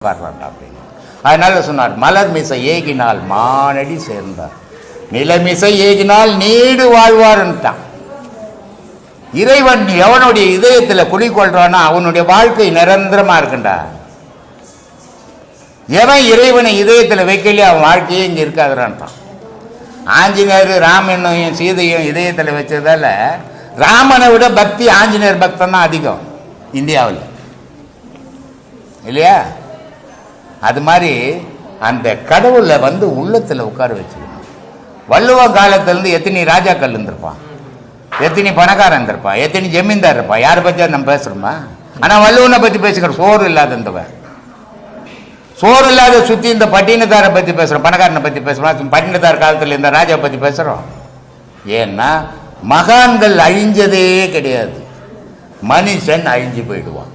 அப்படின்னு. அதனால சொன்னார், மலர் மிசை ஏகினால் மானடி சேர்ந்தார், நிலமிசை ஏகினால் நீடு வாழ்வார்ன்ட்டான். இறைவன் எவனுடைய இதயத்தில் குடிக்கொள்றானா அவனுடைய வாழ்க்கை நிரந்தரமா இருக்குண்டா. எவன் இறைவனை இதயத்தில் வைக்கலையே அவன் வாழ்க்கையே இங்கே இருக்காதுறான்ட்டான். ஆஞ்சநேயர் ராமனையும் சீதையும் இதயத்தில் வச்சதால ராமனை விட பக்தி ஆஞ்சநேயர் பக்தன் தான் அதிகம் இந்தியாவில், இல்லையா? அது மாதிரி அந்த கடவுளை உள்ளத்தில் உட்கார வச்சுக்கணும். வள்ளுவ காலத்திலேருந்து எத்தனை ராஜாக்கள் இருந்திருப்பான், எத்தனை பணக்காரன் இருந்திருப்பான், எத்தனை ஜமீன்தார் இருப்பான். யாரை பற்றி நம்ம பேசுகிறோமா? ஆனால் வள்ளுவனை பற்றி பேசுகிறோம். சோறு இல்லாத இருந்தவன், சோறு இல்லாத சுற்றி இந்த பட்டினத்தாரை பற்றி பேசுகிறோம், பணக்காரனை பற்றி பேசுகிறோம், பட்டினத்தார் காலத்தில் இந்த ராஜாவை பற்றி பேசுகிறோம். ஏன்னா மகான்கள் அழிஞ்சதே கிடையாது, மனுஷன் அழிஞ்சு போயிடுவான்.